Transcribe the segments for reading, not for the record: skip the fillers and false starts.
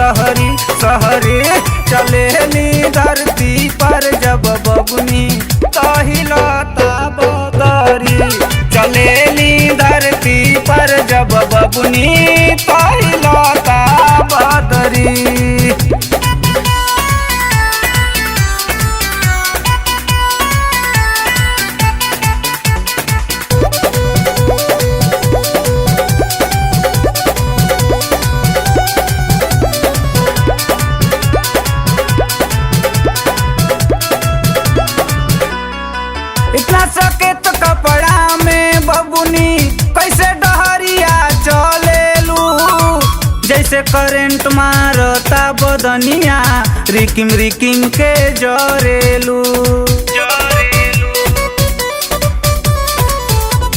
सहरी सहरी चलेली धरती पर जब बबुनी तहिलता बदरी। चलेली धरती पर जब बबुनी तहिलता बदरी। इतना सकेत कपड़ा में बबुनी कैसे डहरिया चलेलू। जैसे करंट मारता बदनिया रिकिम रिकिम के जरेलू।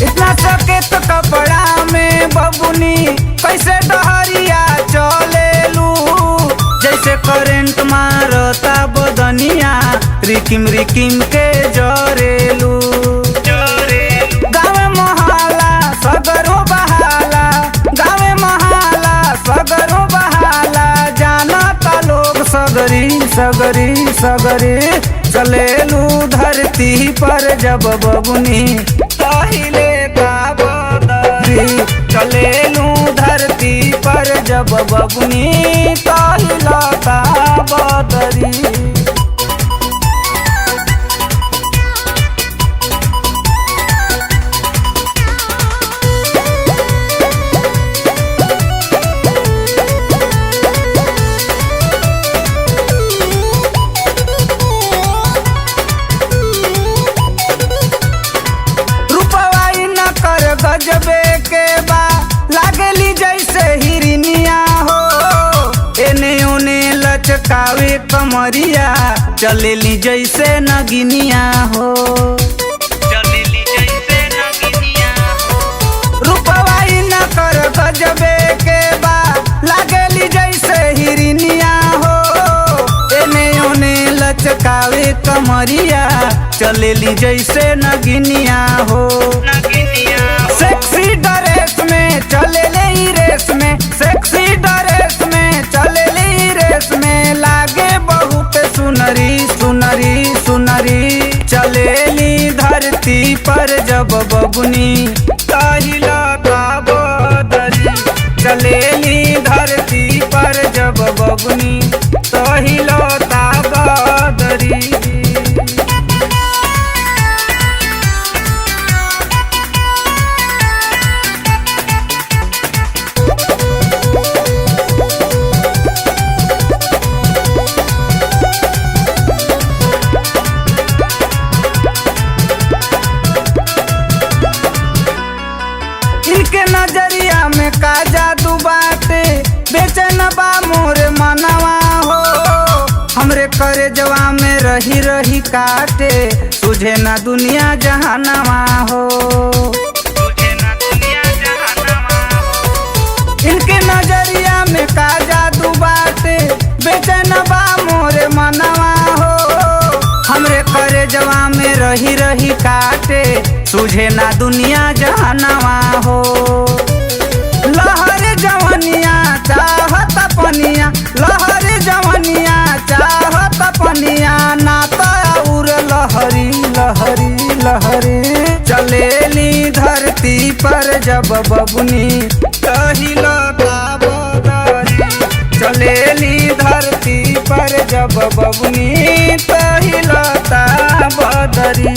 इतना सकेत कपड़ा में बबुनी कैसे डहरिया चलेलू। जैसे करंट मारता बदनिया रिकिम रिकिम के जरेलू। गाँव मोहल्ला सगरो बहाला, गाँव मोहल्ला सगरो बहाला। जानता लोग सगरी सगरी सगरी चलेलू धरती पर जब बबुनी तहिले का बदरी। चलेलू धरती पर जब बबुनी तहिला का बदरी। गजबे के बा लागली जैसे हिरनिया हो। एने ओने लचकावे कमरिया चलेली जैसे नगिनिया हो। चलेली जैसे नगिनिया हो। रूपवाई न कर गजबे के बा लागली जैसे हिरनिया हो। एने ओने लचकावे कमरिया चलेली जैसे नगिनिया हो। सेक्सी ड्रेस में चलेले रेस में, सेक्सी ड्रेस में चलेले रेस में। लागे बहुत सुनरी सुनरी सुनरी चलेली धरती पर जब बबुनी तहिलता बदरी। चलेली धरती पर जब बबुनी तहिलता बदरी। इनके नजरिया में का जादू बाटे बेचैन बा मोर मनवा हो। हमरे करे जवा में रही रही काटे तुझे ना दुनिया जहानवा हो। इनके नजरिया में का जादू बाटे बेचैन बा मोर मनवा हो। हमरे करे जवा में रही रही काटे तुझे ना दुनिया जहानवा हो। लहर जवनिया चाहत पनिया, लहर जवनिया चाहत पनिया। ना और लहरी लहरी लहरी चलेली धरती पर जब बबुनी तहिलता बदरी। चलेली धरती पर जब बबुनी तहिलता बदरी।